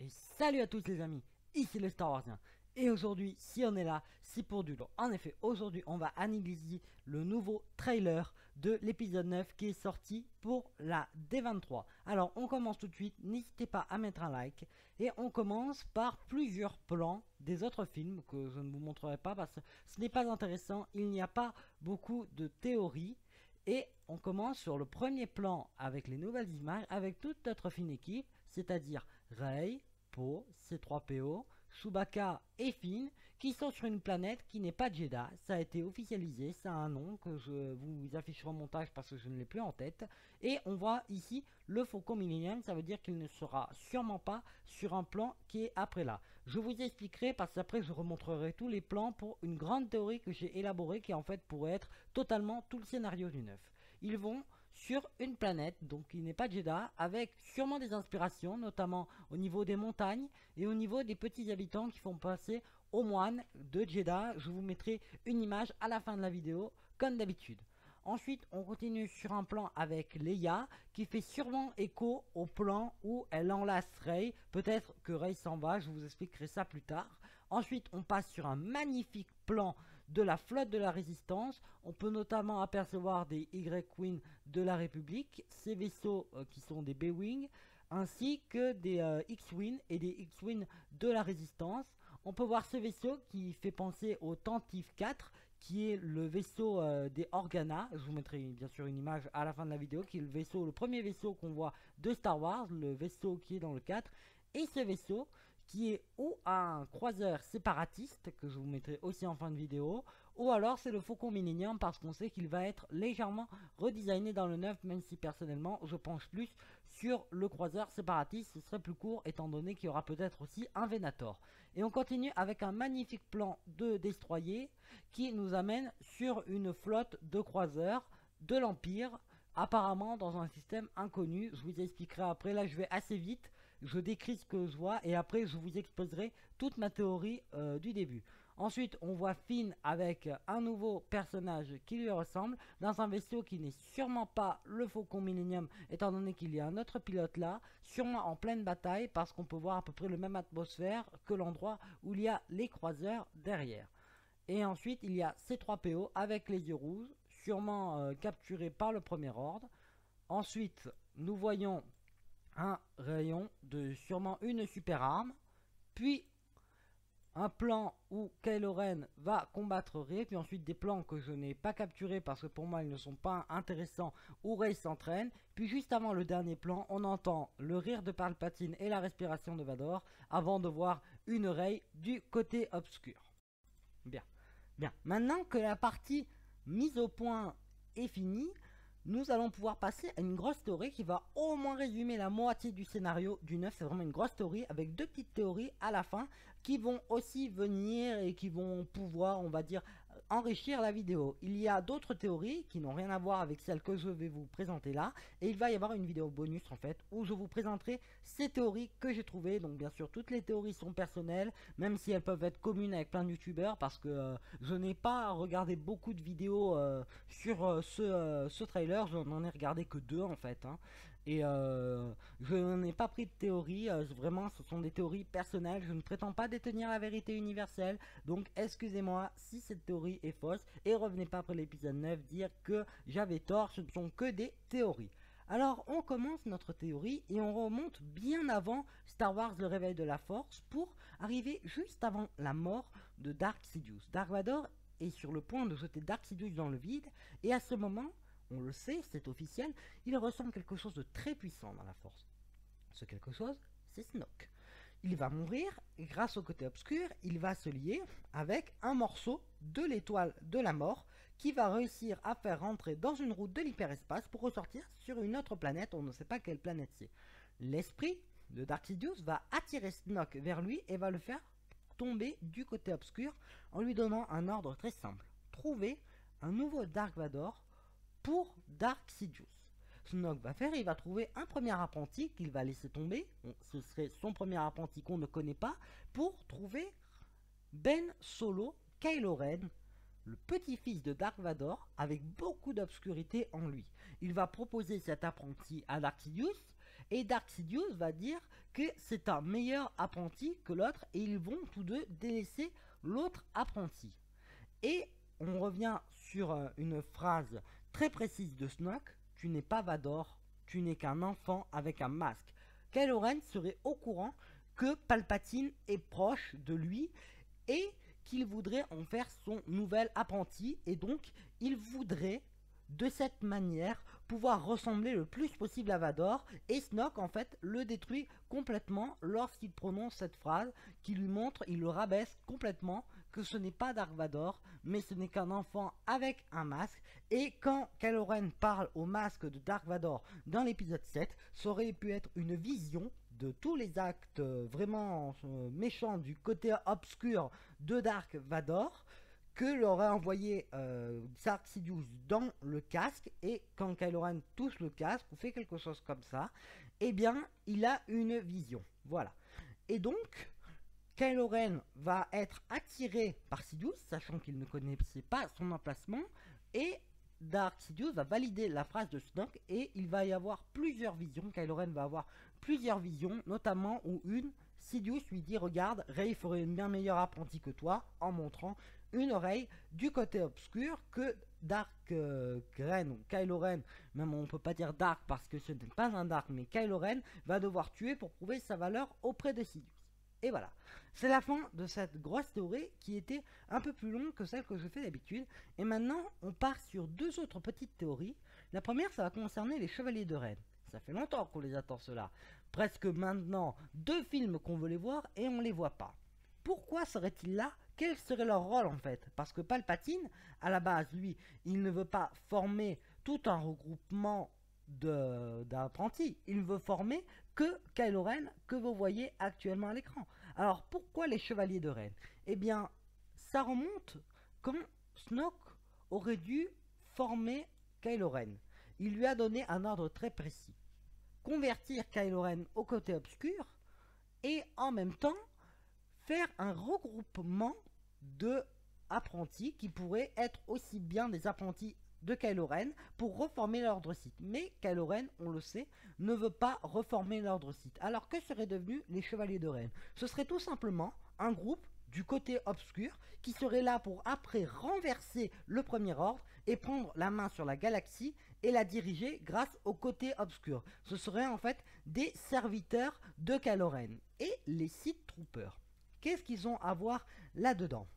Et salut à tous les amis, ici le Star Warsien. Et aujourd'hui, si on est là, c'est pour du lourd. En effet, aujourd'hui, on va analyser le nouveau trailer de l'épisode 9 qui est sorti pour la D23. Alors, on commence tout de suite. N'hésitez pas à mettre un like. Et on commence par plusieurs plans des autres films que je ne vous montrerai pas parce que ce n'est pas intéressant. Il n'y a pas beaucoup de théories. Et on commence sur le premier plan avec les nouvelles images, avec toute notre fine équipe, c'est-à-dire Rey, Poe, C3PO, Chewbacca et Finn, qui sont sur une planète qui n'est pas Jedha. Ça a été officialisé, ça a un nom que je vous afficherai au montage parce que je ne l'ai plus en tête. Et on voit ici le Faucon Millennium, ça veut dire qu'il ne sera sûrement pas sur un plan qui est après là. Je vous expliquerai parce qu'après je remontrerai tous les plans pour une grande théorie que j'ai élaborée qui en fait pourrait être totalement tout le scénario du 9. Ils vont sur une planète, donc qui n'est pas Jedha, avec sûrement des inspirations, notamment au niveau des montagnes et au niveau des petits habitants qui font passer aux moines de Jedha. Je vous mettrai une image à la fin de la vidéo, comme d'habitude. Ensuite, on continue sur un plan avec Leia, qui fait sûrement écho au plan où elle enlace Rey. Peut-être que Rey s'en va, je vous expliquerai ça plus tard. Ensuite, on passe sur un magnifique plan de la flotte de la Résistance. On peut notamment apercevoir des Y-Wing de la République, ces vaisseaux qui sont des B-Wing, ainsi que des X-Wing et des X-Wing de la Résistance. On peut voir ce vaisseau qui fait penser au Tantive 4, qui est le vaisseau des Organa. Je vous mettrai bien sûr une image à la fin de la vidéo, qui est le premier vaisseau qu'on voit de Star Wars, le vaisseau qui est dans le 4. Et ce vaisseau qui est ou un croiseur séparatiste, que je vous mettrai aussi en fin de vidéo, ou alors c'est le Faucon Millennium, parce qu'on sait qu'il va être légèrement redesigné dans le 9, même si personnellement je penche plus sur le croiseur séparatiste. Ce serait plus court étant donné qu'il y aura peut-être aussi un Venator. Et on continue avec un magnifique plan de destroyer qui nous amène sur une flotte de croiseurs de l'Empire, apparemment dans un système inconnu. Je vous expliquerai après. Là je vais assez vite, je décris ce que je vois et après je vous exposerai toute ma théorie du début. Ensuite on voit Finn avec un nouveau personnage qui lui ressemble dans un vaisseau qui n'est sûrement pas le Faucon Millennium, étant donné qu'il y a un autre pilote là, sûrement en pleine bataille parce qu'on peut voir à peu près le même atmosphère que l'endroit où il y a les croiseurs derrière. Et ensuite il y a C3PO avec les yeux rouges, sûrement capturé par le premier ordre. Ensuite nous voyons un rayon de sûrement une super arme, puis un plan où Kylo Ren va combattre Rey, puis ensuite des plans que je n'ai pas capturés parce que pour moi ils ne sont pas intéressants, où Rey s'entraîne, puis juste avant le dernier plan on entend le rire de Palpatine et la respiration de Vador avant de voir une Rey du côté obscur. Bien, bien, maintenant que la partie mise au point est finie, nous allons pouvoir passer à une grosse théorie qui va au moins résumer la moitié du scénario du 9. C'est vraiment une grosse théorie avec deux petites théories à la fin qui vont aussi venir et qui vont pouvoir, on va dire, enrichir la vidéo. Il y a d'autres théories qui n'ont rien à voir avec celles que je vais vous présenter là. Et il va y avoir une vidéo bonus en fait où je vous présenterai ces théories que j'ai trouvées. Donc bien sûr toutes les théories sont personnelles, même si elles peuvent être communes avec plein de youtubeurs, parce que je n'ai pas regardé beaucoup de vidéos sur ce trailer. Je n'en ai regardé que deux en fait hein. Et je n'ai pas pris de théorie, vraiment ce sont des théories personnelles, je ne prétends pas détenir la vérité universelle, donc excusez-moi si cette théorie est fausse, et revenez pas après l'épisode 9 dire que j'avais tort, ce ne sont que des théories. Alors on commence notre théorie et on remonte bien avant Star Wars le réveil de la force pour arriver juste avant la mort de Dark Sidious. Dark Vador est sur le point de jeter Dark Sidious dans le vide, et à ce moment, on le sait, c'est officiel, il ressent quelque chose de très puissant dans la force. Ce quelque chose, c'est Snoke. Il va mourir, et grâce au côté obscur, il va se lier avec un morceau de l'étoile de la mort qui va réussir à faire rentrer dans une route de l'hyperespace pour ressortir sur une autre planète, on ne sait pas quelle planète c'est. L'esprit de Dark Sidious va attirer Snoke vers lui et va le faire tomber du côté obscur en lui donnant un ordre très simple. Trouver un nouveau Dark Vador pour Dark Sidious. Snoke va faire, il va trouver un premier apprenti qu'il va laisser tomber, ce serait son premier apprenti qu'on ne connaît pas, pour trouver Ben Solo Kylo Ren, le petit-fils de Dark Vador, avec beaucoup d'obscurité en lui. Il va proposer cet apprenti à Dark Sidious, Et Dark Sidious va dire que c'est un meilleur apprenti que l'autre et ils vont tous deux délaisser l'autre apprenti. Et on revient sur une phrase très précise de Snoke: tu n'es pas Vador, tu n'es qu'un enfant avec un masque. Kylo Ren serait au courant que Palpatine est proche de lui et qu'il voudrait en faire son nouvel apprenti, et donc il voudrait de cette manière pouvoir ressembler le plus possible à Vador, et Snoke en fait le détruit complètement lorsqu'il prononce cette phrase qui lui montre, il le rabaisse complètement, que ce n'est pas Dark Vador mais ce n'est qu'un enfant avec un masque. Et quand Kylo Ren parle au masque de Dark Vador dans l'épisode 7, ça aurait pu être une vision de tous les actes vraiment méchants du côté obscur de Dark Vador que l'aurait envoyé Dark Sidious dans le casque, et quand Kylo Ren touche le casque ou fait quelque chose comme ça, eh bien il a une vision. Voilà. Et donc Kylo Ren va être attiré par Sidious, sachant qu'il ne connaissait pas son emplacement, et Dark Sidious va valider la phrase de Snoke et il va y avoir plusieurs visions. Kylo Ren va avoir plusieurs visions, notamment où Sidious lui dit: regarde, Rey ferait une bien meilleure apprentie que toi, en montrant une oreille du côté obscur que Dark Ren, ou Kylo Ren, même on peut pas dire Dark parce que ce n'est pas un Dark, mais Kylo Ren va devoir tuer pour prouver sa valeur auprès de Sidious. Et voilà, c'est la fin de cette grosse théorie qui était un peu plus longue que celle que je fais d'habitude. Et maintenant, on part sur deux autres petites théories. La première, ça va concerner les Chevaliers de Ren. Ça fait longtemps qu'on les attend, ceux-là. Presque maintenant 2 films qu'on veut les voir et on les voit pas. Pourquoi seraient-ils là? Quel serait leur rôle en fait? Parce que Palpatine, à la base, lui, il ne veut pas former tout un regroupement d'apprentis. Il veut former que Kylo Ren que vous voyez actuellement à l'écran. Alors pourquoi les Chevaliers de Ren? Eh bien, ça remonte quand Snoke aurait dû former Kylo Ren. Il lui a donné un ordre très précis: convertir Kylo Ren au côté obscur et en même temps faire un regroupement de apprentis qui pourraient être aussi bien des apprentis de Kylo Ren pour reformer l'ordre Sith. Mais Kylo Ren, on le sait, ne veut pas reformer l'ordre Sith. Alors que seraient devenus les Chevaliers de Ren? Ce serait tout simplement un groupe du côté obscur qui serait là pour après renverser le premier ordre et prendre la main sur la galaxie et la diriger grâce au côté obscur. Ce seraient en fait des serviteurs de Kylo Ren. Et les Sith Troopers, qu'est-ce qu'ils ont à voir là-dedans?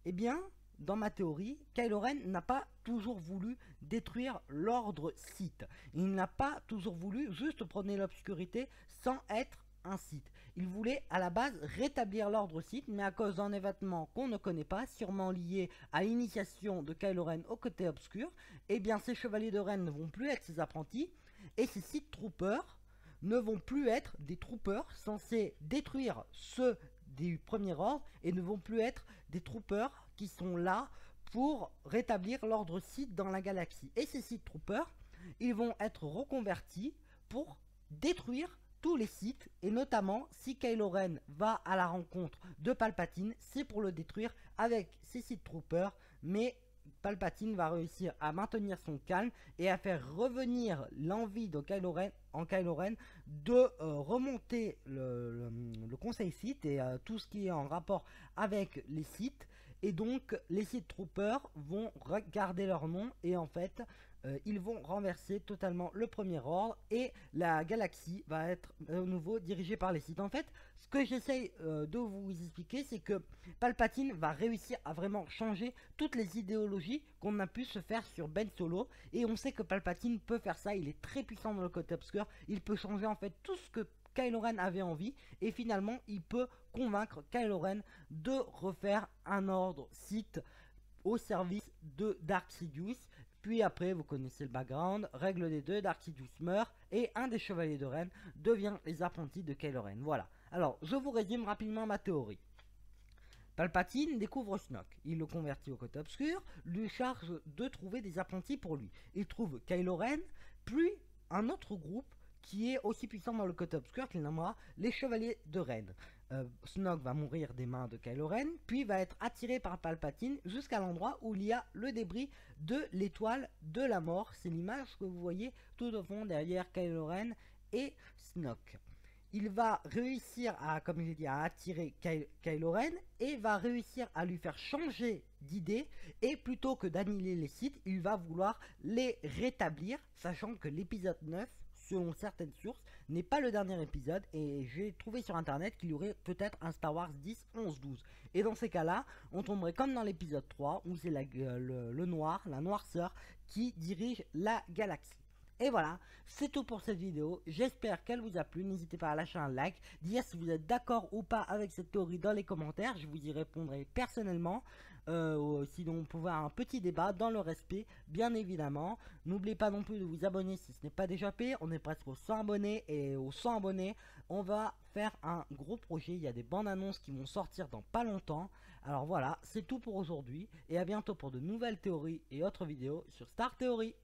Eh bien, dans ma théorie, Kylo Ren n'a pas toujours voulu détruire l'ordre Sith. Il n'a pas toujours voulu juste prôner l'obscurité sans être un Sith. Il voulait à la base rétablir l'ordre Sith, mais à cause d'un événement qu'on ne connaît pas, sûrement lié à l'initiation de Kylo Ren au côté obscur, eh bien ces Chevaliers de Ren ne vont plus être ses apprentis, et ces Sith Troopers ne vont plus être des troopers censés détruire ceux du premier ordre, et ne vont plus être des troopers qui sont là pour rétablir l'ordre Sith dans la galaxie. Et ces Sith Troopers, ils vont être reconvertis pour détruire tous les Sith, et notamment si Kylo Ren va à la rencontre de Palpatine, c'est pour le détruire avec ces Sith Troopers, mais Palpatine va réussir à maintenir son calme et à faire revenir l'envie de Kylo Ren de remonter le conseil Sith et tout ce qui est en rapport avec les Sith. Et donc les Sith Troopers vont garder leur nom et en fait ils vont renverser totalement le premier ordre et la galaxie va être de nouveau dirigée par les Sith. En fait, ce que j'essaye de vous expliquer, c'est que Palpatine va réussir à vraiment changer toutes les idéologies qu'on a pu se faire sur Ben Solo, et on sait que Palpatine peut faire ça. Il est très puissant dans le côté obscur, il peut changer en fait tout ce que Kylo Ren avait envie, et finalement il peut convaincre Kylo Ren de refaire un ordre Sith au service de Dark Sidious. Puis après, vous connaissez le background, règle des deux, Dark Sidious meurt et un des Chevaliers de Ren devient les apprentis de Kylo Ren. Voilà. Alors, je vous résume rapidement ma théorie. Palpatine découvre Snoke, il le convertit au côté obscur, lui charge de trouver des apprentis pour lui. Il trouve Kylo Ren, puis un autre groupe qui est aussi puissant dans le côté obscur qu'il nommera les Chevaliers de Ren. Snoke va mourir des mains de Kylo Ren, puis va être attiré par Palpatine jusqu'à l'endroit où il y a le débris de l'étoile de la mort. C'est l'image que vous voyez tout au fond derrière Kylo Ren et Snoke. Il va réussir à, comme j'ai dit, à attirer Kylo Ren et va réussir à lui faire changer d'idée, et plutôt que d'annihiler les Sith, il va vouloir les rétablir, sachant que l'épisode 9, selon certaines sources, n'est pas le dernier épisode, et j'ai trouvé sur internet qu'il y aurait peut-être un Star Wars 10, 11, 12. Et dans ces cas-là, on tomberait comme dans l'épisode 3, où c'est le noir, la noirceur, qui dirige la galaxie. Et voilà, c'est tout pour cette vidéo, j'espère qu'elle vous a plu, n'hésitez pas à lâcher un like, dire si vous êtes d'accord ou pas avec cette théorie dans les commentaires, je vous y répondrai personnellement. Sinon on peut avoir un petit débat dans le respect, bien évidemment. N'oubliez pas non plus de vous abonner si ce n'est pas déjà fait, on est presque aux 100 abonnés, et aux 100 abonnés, on va faire un gros projet, il y a des bandes annonces qui vont sortir dans pas longtemps. Alors voilà, c'est tout pour aujourd'hui, et à bientôt pour de nouvelles théories et autres vidéos sur Star Theory.